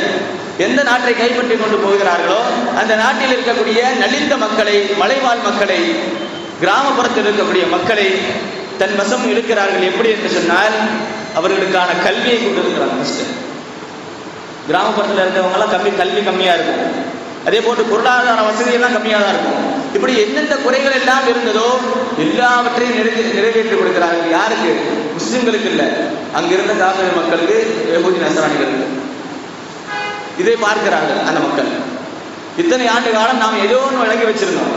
எந்த நாட்டை கைப்பற்றி கொண்டு போகிறார்களோ அந்த நாட்டில் இருக்கக்கூடிய நலிந்த மக்களை, மலைவாழ் மக்களை, கிராமப்புறத்தில் இருக்கக்கூடிய மக்களை தன் வசம் இழுக்கிறார்கள். எப்படி என்று சொன்னால் அவர்களுக்கான கல்வியை கொண்டு இருக்கிறாங்க. கிராமப்புறத்தில் இருக்கிறவங்கலாம் கல்வி கம்மியா இருக்கும், அதே போன்று பொருளாதார வசதியெல்லாம் கம்மியாக தான் இருக்கும். இப்படி எந்தெந்த குறைகள் எல்லாம் இருந்ததோ எல்லாவற்றையும் நிறைவேற்றி கொடுக்கிறார்கள். யாருக்கு? முஸ்லிம்களுக்கு இல்லை, அங்கிருந்த காஃபிர் மக்களுக்கு, யஹூதி நஸ்ரானிகளுக்கு. இதை பார்க்கிறார்கள் அந்த மக்கள். இத்தனை ஆண்டு காலம் நாம் ஏதோ ஒன்று விளங்கி வச்சிருந்தோம்.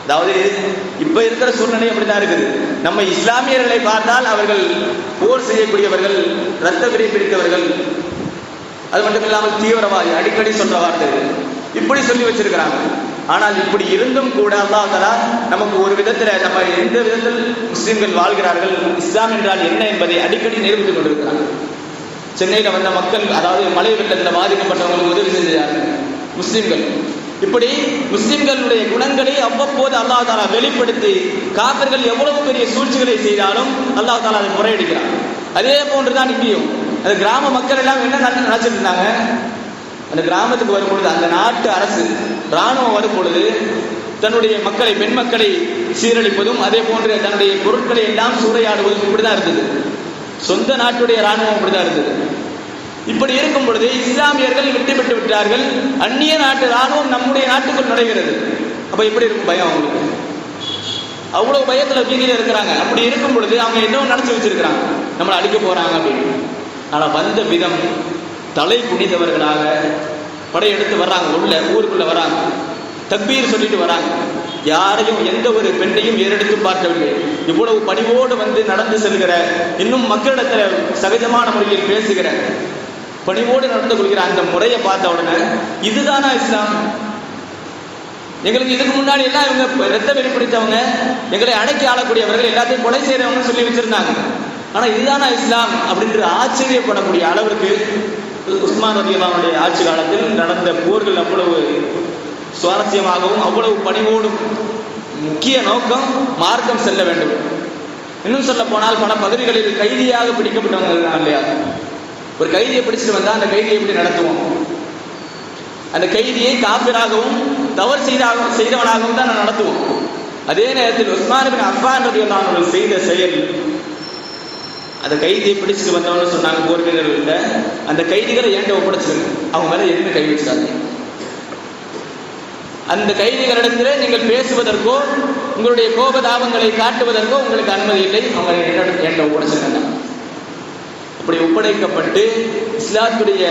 அதாவது இப்ப இருக்கிற சூழ்நிலை அப்படிதான் இருக்குது. நம்ம இஸ்லாமியர்களை பார்த்தால் அவர்கள் போர் செய்யக்கூடியவர்கள், இரத்த வெறி பிடித்தவர்கள், அது மட்டும் இல்லாமல் தீவிரவாதி, அடிக்கடி சொல்ற வார்த்தை இப்படி சொல்லி வச்சிருக்கிறாங்க. ஆனால் இப்படி இருந்தும் கூட அல்லாஹ் தஆலா நமக்கு ஒரு விதத்தில் நம்ம எந்த விதத்தில் முஸ்லிம்கள் வாழ்கிறார்கள், இஸ்லாம் என்றால் என்ன என்பதை அடிக்கடி நிரூபித்துக் கொண்டிருக்கிறார்கள். சென்னையில் வந்த மக்கள், அதாவது மழை வெள்ளத்தில் பாதிக்கப்பட்டவங்களுக்கு உதவி செஞ்சார்கள் முஸ்லிம்கள். இப்படி முஸ்லிம்களுடைய குணங்களை அவ்வப்போது அல்லாஹ் தஆலா வெளிப்படுத்தி, காபிர்கள் எவ்வளவு பெரிய சூழ்ச்சிகளை செய்தாலும் அல்லாஹ் தஆலா அதை முறையடிக்கிறான். அதே போன்றுதான் இங்கேயும் அந்த கிராம மக்கள் எல்லாம் என்ன நினைச்சிட்டு இருந்தாங்க, அந்த கிராமத்துக்கு வரும் பொழுது அந்த நாட்டு அரசு இராணுவம் வரும் பொழுது தன்னுடைய மக்களை, பெண் மக்களை சீரழிப்பதும் அதே போன்று தன்னுடைய பொருட்களை எல்லாம் சூறையாடுவதும் இப்படிதான் இருந்தது. சொந்த நாட்டுடைய இராணுவம் இப்படிதான் இருந்தது. இப்படி இருக்கும் பொழுது இஸ்லாமியர்கள் விட்டுவிட்டு விட்டார்கள், அந்நிய நாட்டு இராணுவம் நம்முடைய நாட்டுக்குள் நுழைகிறது. அப்ப எப்படி இருக்கும் பயம் அவங்களுக்கு? அவ்வளவு பயத்துல வீதியில இருக்கிறாங்க. அப்படி இருக்கும் பொழுது அவங்க என்ன நினைச்சு வச்சிருக்கிறாங்க, நம்மளை அடிக்க போறாங்க அப்படின்னு. ஆனா வந்த விதம், தலை குனிந்தவர்களாக படையெடுத்து வர்றாங்க, உள்ள ஊருக்குள்ள வராங்க, தக்பீர் சொல்லிட்டு வராங்க. யாரையும், எந்த ஒரு பெண்ணையும் ஏறெடுத்து பார்க்கவில்லை. இவ்வளவு பணிவோடு வந்து நடந்து செல்கிற, இன்னும் மக்களிடத்துல சகஜமான முறையில் பேசுகிற, பணிவோடு நடந்து கொள்கிற அந்த முறையை பார்த்த உடனே இதுதானா இஸ்லாம்? எங்களுக்கு இதுக்கு முன்னாடி எல்லாம் இவங்க ரத்த வெறி பிடித்தவங்க, எங்களை அடக்கி ஆளக்கூடியவர்கள், எல்லாத்தையும் கொலை செய்யறவங்க சொல்லி வச்சிருந்தாங்க. ஆனா இதுதானா இஸ்லாம் அப்படின்ற ஆச்சரியப்படக்கூடிய அளவிற்கு உஸ்மான் ரலியல்லாஹு அன்ஹு ஆட்சி காலத்தில் நடந்த போர்கள் அவ்வளவு சுவாரஸ்யமாகவும் அவ்வளவு பணிவோடும். முக்கிய நோக்கம் மார்க்கம் செல்ல வேண்டும். இன்னும் சொல்ல போனால் பல பகுதிகளில் கைதியாக பிடிக்கப்பட்டவங்க இல்லையா, ஒரு கைதியை பிடிச்சிட்டு வந்தா அந்த கைதியை எப்படி நடத்துவோம்? அந்த கைதியை காபிராகவும் தவறு செய்தவனாகவும் தான் நடத்துவோம். அதே நேரத்தில் உஸ்மான் இப்னு அஃபான் ரலியல்லாஹு அன்ஹு செய்த செயல், அந்த கைதியை பிடிச்சிட்டு வந்தவன்னு சொன்னாங்க போர் வீரர்கள்ட்ட, அந்த கைதிகளை ஏன்ட்ட ஒப்படைச்சிருங்க, அவங்க மேல எதுவுமே கை வச்சிடாதீங்க. அந்த கைதிகளிடத்தில் நீங்கள் பேசுவதற்கோ உங்களுடைய கோபதாபங்களை காட்டுவதற்கோ உங்களுக்கு அனுமதி இல்லை, அவங்க ஏன்ட்ட ஒப்படைச்சிருங்க. அப்படி ஒப்படைக்கப்பட்டு இஸ்லாத்துடைய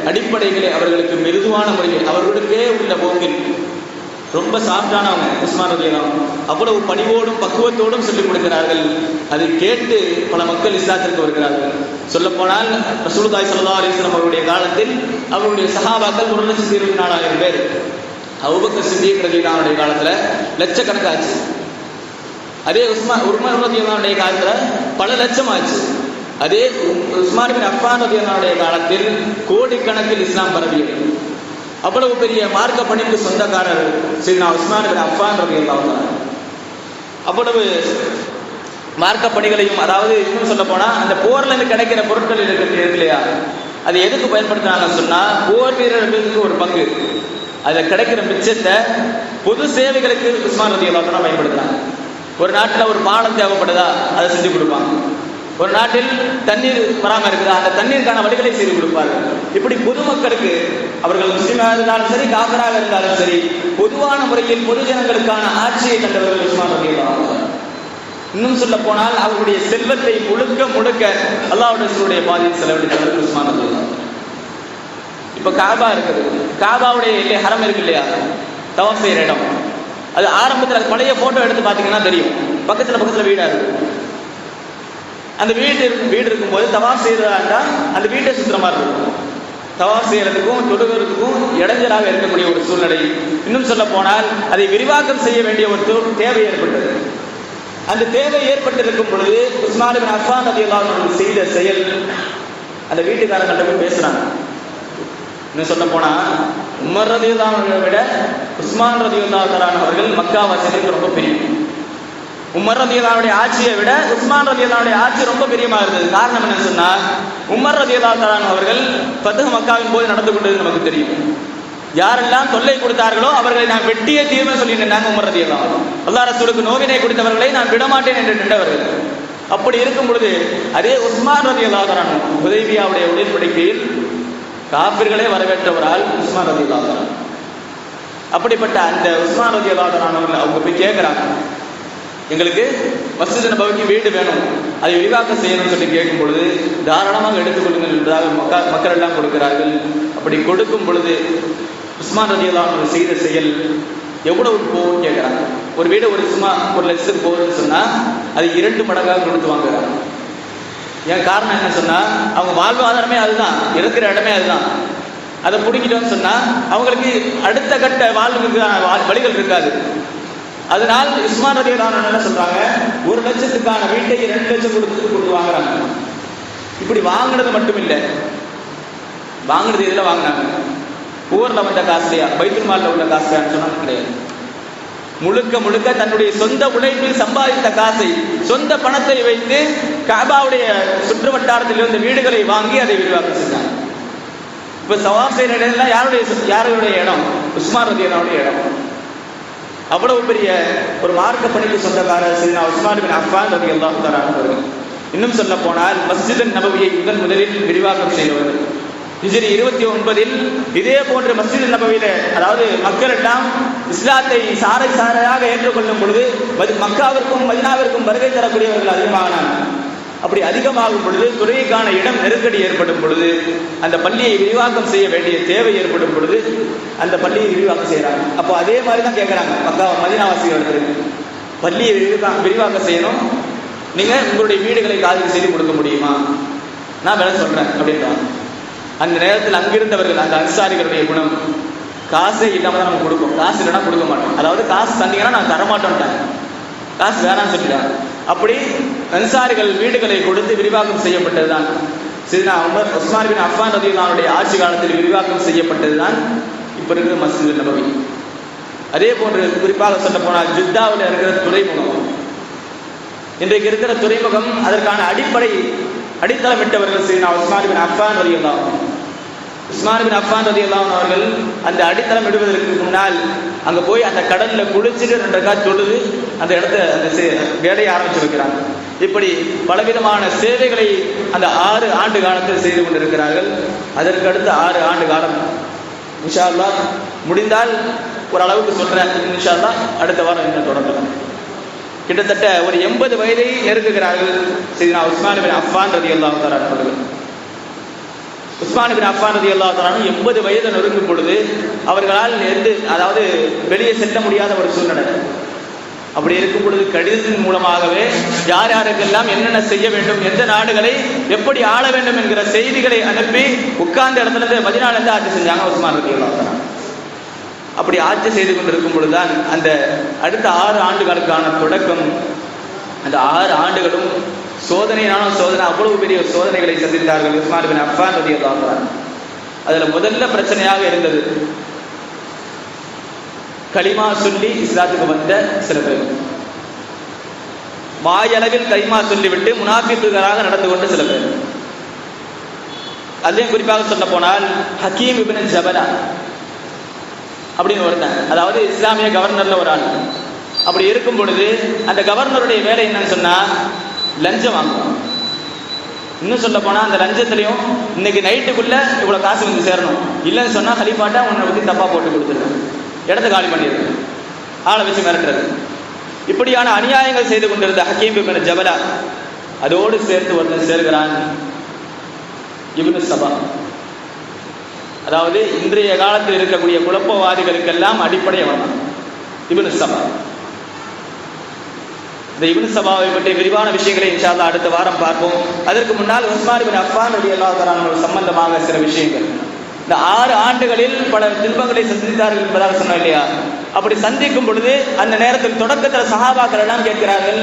அடிப்படைகளை அவர்களுக்கு மிருதுவான முறையில், அவர்களுக்கே உள்ள போக்கில் ரொம்ப சாஃப்டானவங்க உஸ்மான் ரலியல்லாஹு அன்ஹு. அவ்வளவு பணிவோடும் பக்குவத்தோடும் சொல்லிக் கொடுக்கிறார்கள். அதை கேட்டு பல மக்கள் இஸ்லாத்திற்கு வருகிறார்கள். சொல்லப்போனால் ரசூலுல்லாஹி ஸல்லல்லாஹு அலைஹி வஸல்லம் அவருடைய காலத்தில் அவருடைய சஹாபாக்கள் 1,24,000 பேர். அபூபக்கர் சித்திக் ரலியல்லாஹு அன்ஹுடைய காலத்துல லட்சக்கணக்காச்சு. அதே உமர் ரலியல்லாஹு அன்ஹுடைய காலத்துல பல லட்சம் ஆச்சு. அதே உஸ்மான் பின் அஃபான் ரலியல்லாஹு அன்ஹுடைய காலத்தில் கோடிக்கணக்கில் இஸ்லாம் பரவியது. அவ்வளவு பெரிய மார்க்க பணிக்கு சொந்தக்காரர் சையதுனா உஸ்மான் பின் அஃபான் ரலியல்லாஹு அன்ஹு. அவ்வளவு மார்க்க பணிகளையும், அதாவது இன்னும் சொல்ல போனா அந்த போர்ல இருந்து கிடைக்கிற பொருட்கள் இருக்கு இல்லையா, அது எதுக்கு பயன்படுத்துறாங்கன்னு சொன்னா போர் வீரர்களுக்கு ஒரு பங்கு, அதுல கிடைக்கிற மிச்சத்தை பொது சேவைகளுக்கு உஸ்மான் ரலியல்லாஹு அன்ஹு பயன்படுத்துறாங்க. ஒரு நாட்டில் ஒரு பாலம் தேவைப்படுதா, அதை செஞ்சு கொடுப்பாங்க. ஒரு நாட்டில் தண்ணீர் வராமல் இருக்குதா, அந்த தண்ணீருக்கான வழிகளை செய்து கொடுப்பார்கள். இப்படி பொதுமக்களுக்கு, அவர்கள் முஸ்லிமாக இருந்தாலும் சரி காஃபிராக இருந்தாலும் சரி, பொதுவான முறையில் பொது ஜனங்களுக்கான ஆட்சியை கண்டவர்கள் உஸ்மான் ரலியல்லாஹு அன்ஹு. இன்னும் சொல்ல போனால் அவருடைய செல்வத்தை முழுக்க முழுக்க அல்லாஹ்வுடைய ரசூலுடைய பாதையில் செலவழித்தவர்கள் உஸ்மான் ரலியல்லாஹு அன்ஹு. இப்ப காபா இருக்குது, காபாவுடைய ஹரம் இருக்கு இல்லையா, தவாஃப் செய்யற இடம், அது ஆரம்பத்தில் அது பழைய போட்டோ எடுத்து பார்த்தீங்கன்னா தெரியும். பக்கத்துல வீடா இருக்கு. அந்த வீடு இருக்கும்போது தவாஃப் செய்யறதா அந்த வீட்டை சுத்துற மாதிரி இருக்கும். தவாஃப் செய்யறதுக்கும் தொழுகிறதுக்கும் இடைஞ்சலாக இருக்கக்கூடிய ஒரு சூழ்நிலை. இன்னும் சொல்ல போனால் அதை விரிவாக்கம் செய்ய வேண்டிய ஒரு தேவை ஏற்பட்டது. அந்த தேவை ஏற்பட்டிருக்கும் பொழுது உஸ்மான் பின் அஃபான் ரலியல்லாஹு அன்ஹு செய்த செயல், அந்த வீட்டுக்காரங்கள்ட்ட போய் பேசுறாங்க. இன்னும் சொல்ல போனா உமர் ரலியல்லாஹு அன்ஹுவை விட உஸ்மான் ரலியல்லாஹு அன்ஹு அவர்கள் மக்கா வாசிகளுக்கு ரொம்ப பிரியம். உமர் ரலியல்லாஹு அன்ஹுடைய ஆட்சியை விட உஸ்மான் ரலியல்லாஹு அன்ஹுடைய ஆட்சி ரொம்ப பிரியமா இருந்தது. காரணம் என்ன சொன்னா, உமர் ரலியல்லாஹு அன்ஹு அவர்கள் ஃபத்ஹ் மக்காவின் போது நடந்து கொண்டது நமக்கு தெரியும். யாரெல்லாம் தொல்லை கொடுத்தார்களோ அவர்களை நான் வெட்டிய தீர்வு சொல்லி நின்றாங்க உமர் ரலியல்லாஹு அன்ஹு. அல்லாஹ் ரசூலுக்கு நோவினை கொடுத்தவர்களை நான் விடமாட்டேன் என்று நின்றவர்கள். அப்படி இருக்கும் பொழுது அதே உஸ்மான் ரலியல்லாஹு அன்ஹு ஹுதைபியாவுடைய உடன்படிக்கையில் காபிர்களே வரவேற்றவரால் உஸ்மான் ரலியல்லாஹு அன்ஹு. அப்படிப்பட்ட அந்த உஸ்மான் ரலியல்லாஹு அன்ஹு அவங்க போய் கேட்கிறாங்க, எங்களுக்கு மஸ்ஜித் நபவிக்கு வீடு வேணும், அதை விரிவாக்கம் செய்யணும்னு சொல்லி கேட்கும் பொழுது தாராளமாக எடுத்துக்கொள்ளுங்கள் என்றால் மக்கள் எல்லாம் கொடுக்கிறார்கள். அப்படி கொடுக்கும் பொழுது உஸ்மான் ரலியல்லாஹு அன்ஹு செய்த செயல் எவ்வளவு போகும்னு கேட்குறாங்க. ஒரு வீடு ஒரு லட்சத்துக்கு போகுதுன்னு சொன்னா அது 2 மடங்காக கொடுத்து வாங்குறாங்க. ஏன் காரணம் என்ன சொன்னா, அவங்க வாழ்வாதாரமே அதுதான், இருக்கிற இடமே அதுதான். அதை பிடிக்கிட்டோம்னு சொன்னா அவங்களுக்கு அடுத்த கட்ட வாழ்வுக்கான வழிகள் இருக்காது. அதனால் உஸ்மான் ரலியல்லாஹு அன்ஹு என்ன சொல்றாங்க, 1 லட்சத்துக்கான வீட்டை 2 லட்சம் கொடுத்து வாங்குறாங்க. இப்படி வாங்கினது மட்டும் இல்லை, வாங்கினது எதுல வாங்கினாங்க, போர்ல வந்த காசுலையா, பைத்துல் மால்ல உள்ள காசுலையான்னு சொன்னா கிடையாது. முழுக்க முழுக்க தன்னுடைய சொந்த உழைப்பில் சம்பாதித்த காசை, சொந்த பணத்தை வைத்து காபாவுடைய சுற்று வட்டாரத்தில் இருந்த வீடுகளை வாங்கி அதை விரிவாக்கம் செஞ்சாங்க. இப்ப தவாஃப் செய்யற இடம் யாருடைய இடம், உஸ்மான் ரலியல்லாஹு அன்ஹுடைய இடம். அவ்வளவு பெரிய ஒரு மார்க்க பணிக்கு சொந்தக்காரர் சையதுனா உஸ்மான் பின் அஃபான் ரலியல்லாஹு தஆலா அன்ஹு. இன்னும் சொல்ல போனால் மஸ்ஜித் நபவியை முதலில் விரிவாக்கம் செய்தவர். ஹிஜ்ரி 29 இதே போன்ற மஸ்ஜித் நபவியில, அதாவது மக்கள் எல்லாம் இஸ்லாத்தை சாரையாக ஏற்றுக்கொள்ளும் பொழுது மக்காவிற்கும் மதீனாவிற்கும் வருகை தரக்கூடியவர்கள் அதிகமானாங்க. அப்படி அதிகமாகும் பொழுது துறைக்கான இடம் நெருக்கடி ஏற்படும் பொழுது அந்த பள்ளியை விரிவாக்கம் செய்ய வேண்டிய தேவை ஏற்படும் பொழுது அந்த பள்ளியை விரிவாக்கம் செய்யறாங்க. அப்போ அதே மாதிரி தான் கேட்கறாங்க மக்கா மதீனாவாசிகள், பள்ளியை விரிவாக்கம் செய்யணும், நீங்க உங்களுடைய வீடுகளை காதுக்கு செய்து கொடுக்க முடியுமா, நான் வேலை சொல்றேன் அப்படின்றாங்க. அந்த நேரத்தில் அங்கிருந்தவர்கள், அந்த அன்சாரிகளுடைய குணம், காசே இல்லாம தான் நம்ம கொடுப்போம், காசு இல்லைன்னா கொடுக்க மாட்டோம். அதாவது காசு தந்தீங்கன்னா நான் தரமாட்டோன்ட்டாங்க, காசு வேணான்னு சொல்லிட்டாங்க. அப்படி அன்சாரிகள் வீடுகளை கொடுத்து விரிவாக்கம் செய்யப்பட்டதுதான் சையதுனா உஸ்மான் பின் அஃபான் ரலியல்லாஹு அன்ஹுடைய ஆட்சி காலத்தில் விரிவாக்கம் செய்யப்பட்டதுதான் இப்ப இருக்கிற மஸ்ஜித் நபவி. அதே போன்று குறிப்பாக சொல்ல போனால் ஜித்தாவில் இருக்கிற துறைமுகம், இன்றைக்கு இருக்கிற துறைமுகம், அதற்கான அடித்தளமிட்டவர்கள் சையதுனா உஸ்மான் பின் அஃபான் ரலியல்லாஹு அன்ஹு. உஸ்மான் பின் அஃபான் ரலியல்லாஹு அன்ஹு அவர்கள் அந்த அடித்தளம் இடுவதற்கு முன்னால் அங்க போய் அந்த கடல்ல குளிச்சுட்டு 2 ரக்காத் தொழுது அந்த இடத்த அந்த வேலையை ஆரம்பிச்சு வைக்கிறாங்க. இப்படி பலவிதமான சேவைகளை அந்த 6 ஆண்டு காலத்தில் செய்து கொண்டிருக்கிறார்கள். அதற்கு அடுத்த 6 ஆண்டு காலம் இன்ஷா அல்லாஹ் முடிந்தால் ஒரு அளவுக்கு சொல்றேன், இன்ஷா அல்லாஹ் அடுத்த வாரம் என்ன தொடங்கலாம். கிட்டத்தட்ட ஒரு 80 வயதை நெருங்குகிறார்கள் சையதுனா உஸ்மான் பின் அஃபான் ரலியல்லாஹு தஆலா அவர்கள். உஸ்மான் பின் அஃபான் ரலியல்லாஹு தஆலா 80 வயது நெருங்கும் பொழுது அவர்களால் அதாவது வெளியே செல்ல முடியாத ஒரு சூழ்நிலை. அப்படி இருக்கும் பொழுது கடிதத்தின் மூலமாகவே யார் யாருக்கெல்லாம் என்னென்ன செய்ய வேண்டும், எந்த நாடுகளை எப்படி ஆள வேண்டும் என்கிற செய்திகளை அனுப்பி உட்கார்ந்த இடத்துல இருந்து மதீனால இருந்து ஆட்சி செஞ்சாங்க உஸ்மான் ரலியல்லாஹு தஆலா. அப்படி ஆட்சி செய்து கொண்டிருக்கும் பொழுதுதான் அந்த அடுத்த 6 ஆண்டுகளுக்கான தொடக்கம். அந்த 6 ஆண்டுகளும் சோதனையான சோதனை, அவ்வளவு பெரிய சோதனைகளை சந்தித்தார்கள் உஸ்மான் பின் அஃபான் ரலியல்லாஹு தஆலா. அதுல முதல்ல பிரச்சனையாக இருந்தது கலிமா சொல்லி இஸ்லாத்துக்கு வந்த சில பேர், வாயளவில் கலிமா சொல்லிவிட்டு முனாஃபிக்குகளாக நடந்து கொண்ட சில பேர். அதையும் குறிப்பாக சொல்ல போனால் ஹக்கீம் இப்னு ஜபலா அப்படின்னு ஒருத்தன், அதாவது இஸ்லாமிய கவர்னர்ல ஒரு ஆள். அப்படி இருக்கும் பொழுது அந்த கவர்னருடைய வேலை என்னன்னு சொன்னா லஞ்சம் வாங்குவான். இன்னும் சொல்ல போனா அந்த லஞ்சத்திலையும் இன்னைக்கு நைட்டுக்குள்ள இவ்வளவு காசு வந்து சேரணும், இல்லைன்னு சொன்னா கலிப்பாட்டா உன்னை பத்தி தப்பா போட்டு கொடுத்துருக்கேன், இடத்த காலி பண்ணிடுது, ஆளை வச்சு மிரட்டுறது. இப்படியான அநியாயங்கள் செய்து கொண்டிருந்த ஹக்கீம் இப்னு ஜபலா அதோடு சேர்த்து ஒருத்தன் சேர்கிறான் இப்னு சபா. அதாவது இன்றைய காலத்தில் இருக்கக்கூடிய குழப்பவாதிகளுக்கெல்லாம் அடிப்படையவன் இப்னு சபா. இந்த இப்னு சபாவை பற்றிய விரிவான விஷயங்களை இன்ஷா அல்லாஹ் அடுத்த வாரம் பார்ப்போம். அதற்கு முன்னால் உஸ்மான் பின் அஃபான் ரலியல்லாஹு தஆலா சம்பந்தமாக சில விஷயங்கள். இந்த 6 ஆண்டுகளில் பல துன்பங்களை சந்தித்தார்கள் என்பதாக சொன்னோம் இல்லையா? அப்படி சந்திக்கும் பொழுது அந்த நேரத்தில் தொடக்கத்தில் சஹாபாக்கள் எல்லாம் கேட்கிறார்கள்,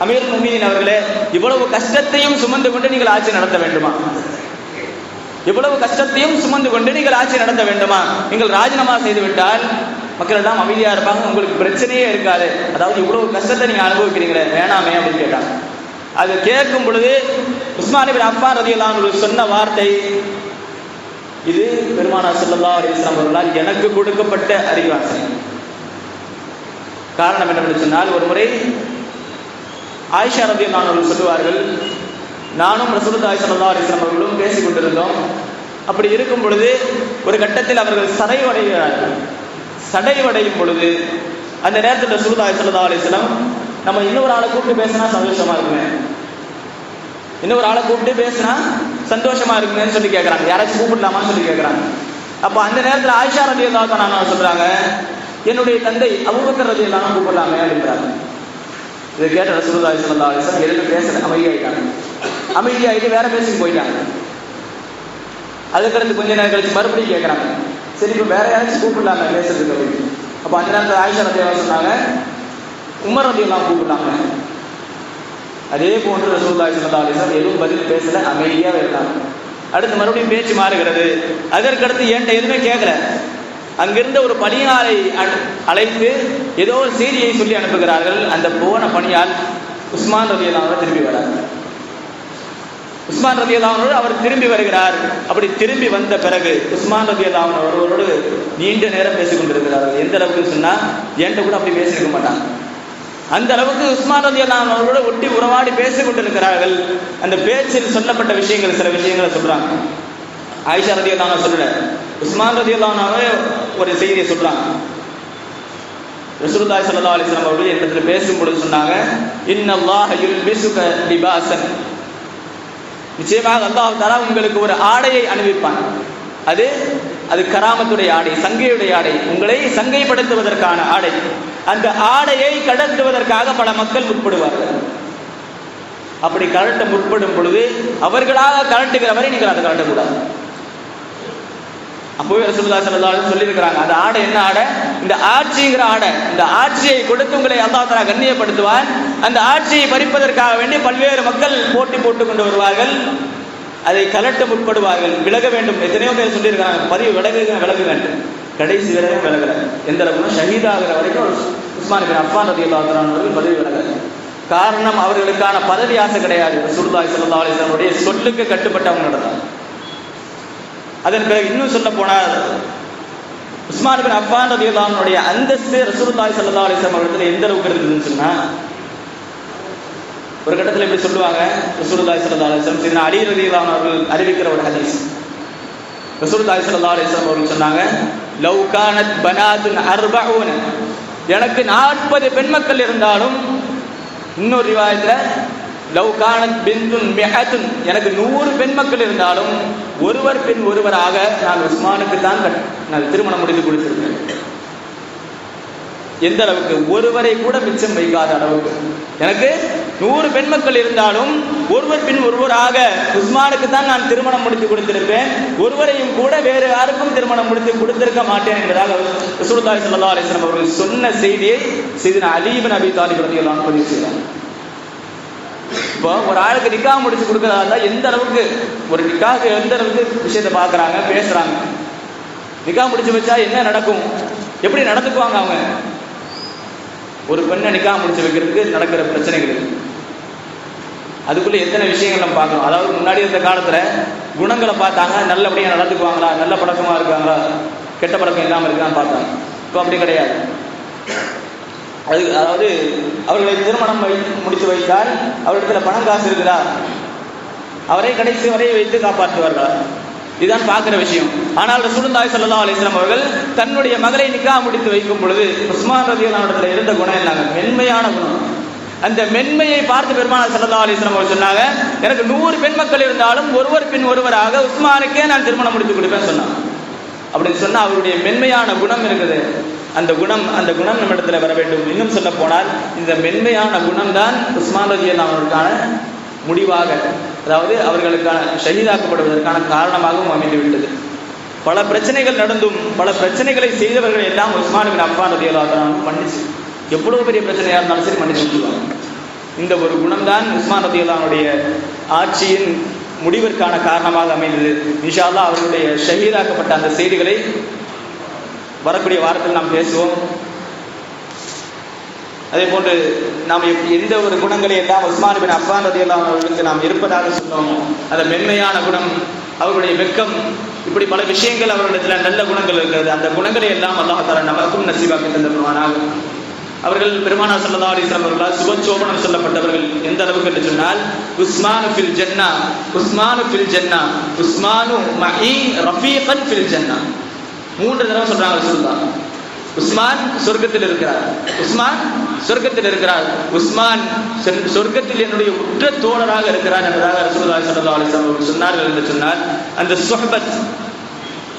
அமீருல் முஃமினீன் அவர்களே, இவ்வளவு கஷ்டத்தையும் சுமந்து கொண்டு நீங்கள் ஆட்சி நடத்த வேண்டுமா? இவ்வளவு கஷ்டத்தையும் சுமந்து கொண்டு நீங்கள் ஆட்சி நடத்த வேண்டுமா? நீங்கள் ராஜினாமா செய்து விட்டால் மக்கள் எல்லாம் அமைதியா இருப்பாங்க, உங்களுக்கு பிரச்சனையே இருக்காது. அதாவது இவ்வளவு கஷ்டத்தை நீங்க அனுபவிக்கிறீங்களே, வேணாமே அப்படின்னு கேட்டாங்க. அது கேட்கும் பொழுது உஸ்மான் பின் அஃபான் ரலியல்லாஹு அன்ஹு சொன்ன வார்த்தை, இது பெருமானார் ஸல்லல்லாஹு அலைஹி வஸல்லம் அவர்களால் எனக்கு கொடுக்கப்பட்ட அறிவாசை. காரணம் என்னவென்று சொன்னால், ஒரு முறை ஆயிஷா ரலியல்லாஹு அன்ஹா சொல்லுவார்கள், நானும் ரசூலுல்லாஹி ஸல்லல்லாஹு அலைஹி வஸல்லம் அவர்களும் பேசிக் கொண்டிருந்தோம். அப்படி இருக்கும் பொழுது ஒரு கட்டத்தில் அவர்கள் சடைவடையும் பொழுது அந்த நேரத்தில் ரசூலுல்லாஹி ஸல்லல்லாஹு அலைஹி வஸல்லம், நம்ம இன்னொரு ஆளை கூப்பிட்டு பேசினா சந்தோஷமா இருக்குமே, இன்னொரு ஆளை கூப்பிட்டு பேசினா சந்தோஷமா இருக்குன்னு சொல்லி கேட்கறாங்க. யாராச்சும் கூப்பிடலாமான்னு சொல்லி கேட்கறாங்க. அப்போ அந்த நேரத்தில் ஆயிஷா ரலியல்லாஹு அன்ஹா சொல்றாங்க, என்னுடைய தந்தை அபூபக்கர் ரலியல்லாஹு அன்ஹு கூப்பிடலாமே அப்படின்றாங்க. இதை கேட்ட ரசூலுல்லாஹி ஸல்லல்லாஹு அலைஹி வஸல்லம் எதுவும் பேசல, அமைதியாயிட்டாங்க. அமைதியாயிட்டு வேற பேசிட்டு போயிட்டாங்க. அதுக்கடுத்து கொஞ்ச நேரம் கழிச்சு மறுபடியும் கேட்கறாங்க, சரி இப்போ வேற யாராச்சும் கூப்பிடலாங்க பேசுறதுக்கு அப்படின்னு. அப்போ அந்த நேரத்தில் ஆயிஷா ரலியல்லாஹு சொன்னாங்க, உமர் ரலியல்லாஹு கூப்பிடலாங்க. அதே போன்று ரசூலுல்லாஹி ஸல்லல்லாஹு அலைஹி வஸல்லம் எதுவும் பதில் பேசல, அமைதியாக இருந்தாங்க. அடுத்து மறுபடியும் பேச்சு மாறுகிறது. அதற்கடுத்து என்கிட்ட எதுவுமே கேட்கல, அங்கிருந்த ஒரு பணியாளை அழைத்து ஏதோ ஒரு செய்தியை சொல்லி அனுப்புகிறார்கள். அந்த போன பணியால் உஸ்மான் ரலியல்லாஹு அன்ஹு திரும்பி வரார். உஸ்மான் ரலியல்லாஹு அன்ஹு அவர் திரும்பி வருகிறார். அப்படி திரும்பி வந்த பிறகு உஸ்மான் ரலியல்லாஹு அன்ஹு அவரோடு நீண்ட நேரம் பேசிக் கொண்டிருக்கிறார்கள். எந்த அளவுக்கு சொன்னா என்கிட்ட கூட அப்படி பேசியிருக்க மாட்டாங்க. அந்த அளவுக்கு உஸ்மான் ரலியல்லாஹு அன்ஹு அவரோட ஒட்டி உறவாடி பேசிக் கொண்டிருக்கிறார்கள். அந்த பேச்சில் சொல்லப்பட்ட விஷயங்கள், சில விஷயங்களை சொல்றாங்க. ஆயிஷா ரலியல்லாஹு அன்ஹா சொல்லல, உஸ்மான் ரலியல்லாஹு அன்ஹு ஒரு செய்தியை சொல்றாங்க. ரசூலுல்லாஹி ஸல்லல்லாஹு அலைஹி வஸல்லம் அவர்கள் இடத்துல பேசும்பொழுது சொன்னாங்க, இன்னல்லாஹ யுல்பிசுக லிபாசன், நிச்சயமாக அல்லாஹ் தஆலா உங்களுக்கு ஒரு ஆடையை அணிவிப்பான். அது கராமத்துடைய ஆடை, சங்கையுடைய ஆடை, உங்களை சங்கைப்படுத்துவதற்கான ஆடை. அந்த ஆடையை கடத்துவதற்காக பல மக்கள் முற்படுவார்கள். அப்படி கழட்ட முற்படும் பொழுது அவர்களாக கழட்டுகிற வரை நீங்கள் அதை கழட்டக்கூடாது. அப்போவே ரசூலுல்லாஹி ஸல்லல்லாஹு அலைஹி வஸல்லம் சொல்லியிருக்கிறாங்க, அந்த ஆடை என்ன ஆடை? இந்த ஆட்சிங்கிற ஆடை. இந்த ஆட்சியை கொடுத்து உங்களை அல்லாஹ் தஆலா கண்ணியப்படுத்துவான். அந்த ஆட்சியை பறிப்பதற்காக வேண்டி பல்வேறு மக்கள் போட்டி போட்டுக் கொண்டு வருவார்கள். அதை கலட்ட முற்படுவார்கள், விலக வேண்டும். எத்தனையோ பேர் சொல்லியிருக்காங்க, பதிவு விலக வேண்டும். கடைசி வரையும் விலகல. எந்த அளவுக்கு ஷஹீதாகிற வரைக்கும் உஸ்மான் பின் அஃபான் ரலியல்லாஹு அன்ஹு அவர்கள் பதவி விலகல. காரணம், அவர்களுக்கான பதவி ஆசை கிடையாது. ரசூலுல்லாஹி ஸல்லல்லாஹு அலைஹி வஸல்லம் சொல்லுக்கு கட்டுப்பட்டவங்க நடந்தாங்க. அதன் பிறகு இன்னும் சொல்ல போனால், உஸ்மான் பின் அஃபான் ரலியல்லாஹு அன்ஹுடைய அந்தஸ்து ரசூலுல்லாஹி ஸல்லல்லாஹு அலைஹி வஸல்லம் அவர்கள் எந்த அளவுக்கு இருந்ததுன்னு சொன்னா, ஒரு கட்டத்தில் இப்படி சொல்லுவாங்க, ரசூலுல்லாஹி ஸல்லல்லாஹு அலைஹி வஸல்லம் சையதுனா அலி ரலியல்லாஹு அன்ஹு அவர்கள் அறிவிக்கிற ஒரு ஹதீஸ். ரசூலுல்லாஹி ஸல்லல்லாஹு அலைஹி வஸல்லம் அவர்கள் சொன்னாங்க, லவ் கானத் பனாதுன் 40, எனக்கு 40 பெண் மக்கள் இருந்தாலும், இன்னொரு ரிவாயத்துல லவ் கானத் பிந்துன் மிஹத்துன், எனக்கு 100 பெண் மக்கள் இருந்தாலும் ஒருவர் பின் ஒருவராக நான் உஸ்மானுக்கு தான் நான் திருமணம் முடித்து கொடுத்திருக்கேன். எந்த அளவுக்கு? ஒருவரை கூட மிச்சம் வைக்காத அளவுக்கு. எனக்கு 100 பெண் மக்கள் இருந்தாலும் ஒருவர் பின் ஒருவராக உஸ்மானுக்கு தான் நான் திருமணம் முடித்து கொடுத்திருப்பேன், ஒருவரையும் கூட வேறு யாருக்கும் திருமணம் முடித்து கொடுத்திருக்க மாட்டேன் என்பதாக ரசூலுல்லாஹி ஸல்லல்லாஹு அலைஹி வஸல்லம் அவர்கள் சொன்ன செய்தியை சையதுனா அலி இப்னு அபி தாலிப் ரலியல்லாஹு அன்ஹு பதிவு செய்றாங்க. இப்போ ஒரு ஆளுக்கு நிக்காஹ் முடிச்சு கொடுக்கறதா இருந்தா எந்த அளவுக்கு ஒரு நிக்காஹ் எந்த அளவுக்கு விஷயத்தை பார்க்கறாங்க, பேசுறாங்க. நிக்காஹ் முடிச்சு வச்சா என்ன நடக்கும், எப்படி நடந்துக்குவாங்க அவங்க? ஒரு பெண்ணை நிக்காஹ் முடிச்சு வைக்கிறதுக்கு நடக்கிற பிரச்சனைகள் அதுக்குள்ள எத்தனை விஷயங்கள் நம்ம பார்க்கணும். அதாவது முன்னாடி இருந்த காலத்துல குணங்களை பார்த்தாங்க, நல்லபடியா நடந்துக்குவாங்களா, நல்ல பழக்கமா இருக்காங்களா, கெட்ட பழக்கம் இல்லாம இருக்கான்னு பார்த்தாங்க. இப்போ அப்படி கிடையாது. அதாவது அவர்களை திருமணம் முடித்து வைத்தால் அவரிடத்துல பணம் காசு இருக்குதா, அவரை கடைசி வரை வைத்து காப்பாற்றுவார்களா, இதுதான் பார்க்கிற விஷயம். ஆனால் ரசூலுல்லாஹி ஸல்லல்லாஹு அலைஹி வஸல்லம் அவர்கள் தன்னுடைய மகளை நிக்காஹ் முடித்து வைக்கும் பொழுது உஸ்மான் ரலியல்லாஹு அன்ஹு இருந்த குணம் என்னங்க? மென்மையான குணம். அந்த மென்மையை பார்த்து பெருமானார் ஸல்லல்லாஹு அலைஹி வஸல்லம் அவர்கள் சொன்னாங்க, எனக்கு 100 பெண் மக்கள் இருந்தாலும் ஒருவர் பின் ஒருவராக உஸ்மானுக்கே நான் திருமணம் முடித்து கொடுப்பேன் சொன்னாங்க. அப்படின்னு சொன்னா அவருடைய மென்மையான குணம் இருக்குது. அந்த குணம் நம்ம இடத்துல வர வேண்டும். இன்னும் சொல்ல போனால் இந்த மென்மையான குணம் தான் உஸ்மான் ரலியல்லாஹு அன்ஹுவுக்கான முடிவாக, அதாவது அவர்களுக்கான ஷஹீதாக்கப்படுவதற்கான காரணமாகவும் அமைந்து விட்டது. பல பிரச்சனைகள் நடந்தும் பல பிரச்சனைகளை செய்தவர்கள் எல்லாம் உஸ்மான் பின் அஃபான் ரலியல்லாஹு அன்ஹு மன்னிச்சு, எவ்வளவு பெரிய பிரச்சனையாக இருந்தாலும் சரி மன்னிச்சு விட்டுருவாங்க. இந்த ஒரு குணம்தான் உஸ்மான் ரலியல்லாஹு அன்ஹுடைய ஆட்சியின் முடிவிற்கான காரணமாக அமைந்தது. இன்ஷா அல்லாஹ் அவர்களுடைய ஷஹீதாக்கப்பட்ட அந்த செய்திகளை வரக்கூடிய வாரத்தில் நாம் பேசுவோம். அதே போன்று நாம் எந்த ஒரு குணங்களை எல்லாம் உஸ்மான் பின் அஃபான் ரலியல்லாஹு அன்ஹு அவர்களுக்கு நாம் இருப்பதாக சொன்னோமோ, அந்த மென்மையான குணம், அவர்களுடைய வெட்கம், இப்படி பல விஷயங்கள் அவர்களிடத்தில் நல்ல குணங்கள் இருக்கிறது. அந்த குணங்களை எல்லாம் அல்லாஹ் தஆலா நமக்கும் நசீபாக்கி தந்தருவானாக. அவர்கள் பெருமானார் ஸல்லல்லாஹு அலைஹி வஸல்லம் அவர்களால் சுபச்சோபனம் சொல்லப்பட்டவர்கள். எந்த அளவுக்கு என்று சொன்னால், உஸ்மானு ஃபில் ஜன்னா, உஸ்மானு ஃபில் ஜன்னா, உஸ்மானு மஹி ரஃபீகன் ஃபில் ஜன்னா. 3 தடவை சொல்றாங்க ரசூலுல்லாஹ். உஸ்மான் சொர்க்கத்தில் இருக்கிறார், உஸ்மான் சொர்க்கத்தில் இருக்கிறார், உஸ்மான் சொர்க்கத்தில் என்னுடைய உற்ற தோழராக இருக்கிறார் என்பதாக ரசூலுல்லாஹி ஸல்லல்லாஹு அலைஹி வஸல்லம் சொன்னார்கள் என்று சொன்னால், அந்த சுஹ்பத்,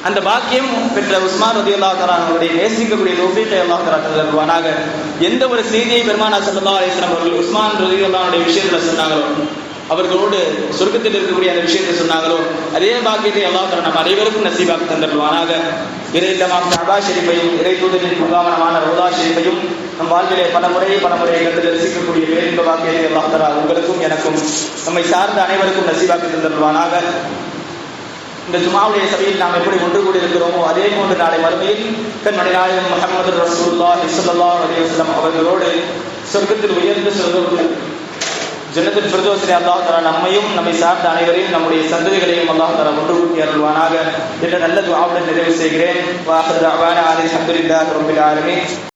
அந்த பாக்கியம் பெற்ற உஸ்மான் ரலியல்லாஹு தஆலா அவருடைய நேசிக்கக்கூடிய தௌஃபீகை அல்லாஹ் தஆலா தருவானாக. எந்த ஒரு செய்தியை பெருமானார் ஸல்லல்லாஹு அலைஹி வஸல்லம் அவர்கள் உஸ்மான் ரலியல்லாஹு அன்ஹுடைய விஷயத்துல சொன்னாங்களோ, அவர்களோடு சொர்க்கத்தில் இருக்கக்கூடிய அந்த விஷயத்தை சொன்னாங்களோ, அதே பாக்கியத்தை அல்லாஹ் தஆலா நம் அனைவருக்கும் நசீபாக்கி தந்தருவானாக. இறையில்லமாம் கஅபா ஷரீஃபையும் இறை தூதரின் முகாமனமான ரௌதா ஷரீஃபையும் நம் வாழ்விலே பல முறை கண்டு தரிசிக்கக்கூடிய பேரின்ப பாக்கியத்தை அல்லாஹ் தஆலா உங்களுக்கும் எனக்கும் நம்மை சார்ந்த அனைவருக்கும் நசீபாக்கி தந்தருவானாக. இந்த ஜுமாவுடைய சபையில் நாம் எப்படி ஒன்று கூடி இருக்கிறோமோ அதே போன்று நாளை மறுமையில் கண்மணி நாயகம் முஹம்மது ரசூலுல்லாஹி ஸல்லல்லாஹு அலைஹி வஸல்லம் அவர்களோடு சொர்க்கத்தில் உயர்ந்த சொர்க்கத்தில் ஜன்னத்துல் ஃபிர்தௌஸிலே அல்லாஹ் தஆலா நம்மையும் நம்மை சார்ந்த அனைவரையும் நம்முடைய சந்ததிகளையும் அல்லாஹ் தஆலா ஒன்று கூட்டி அருள்வானாக என்ற நல்ல துஆவுடன் நிறைவு செய்கிறேன். வ ஆகிரு தஅவானா அல்ஹம்துலில்லாஹி ரப்பில் ஆலமீன்.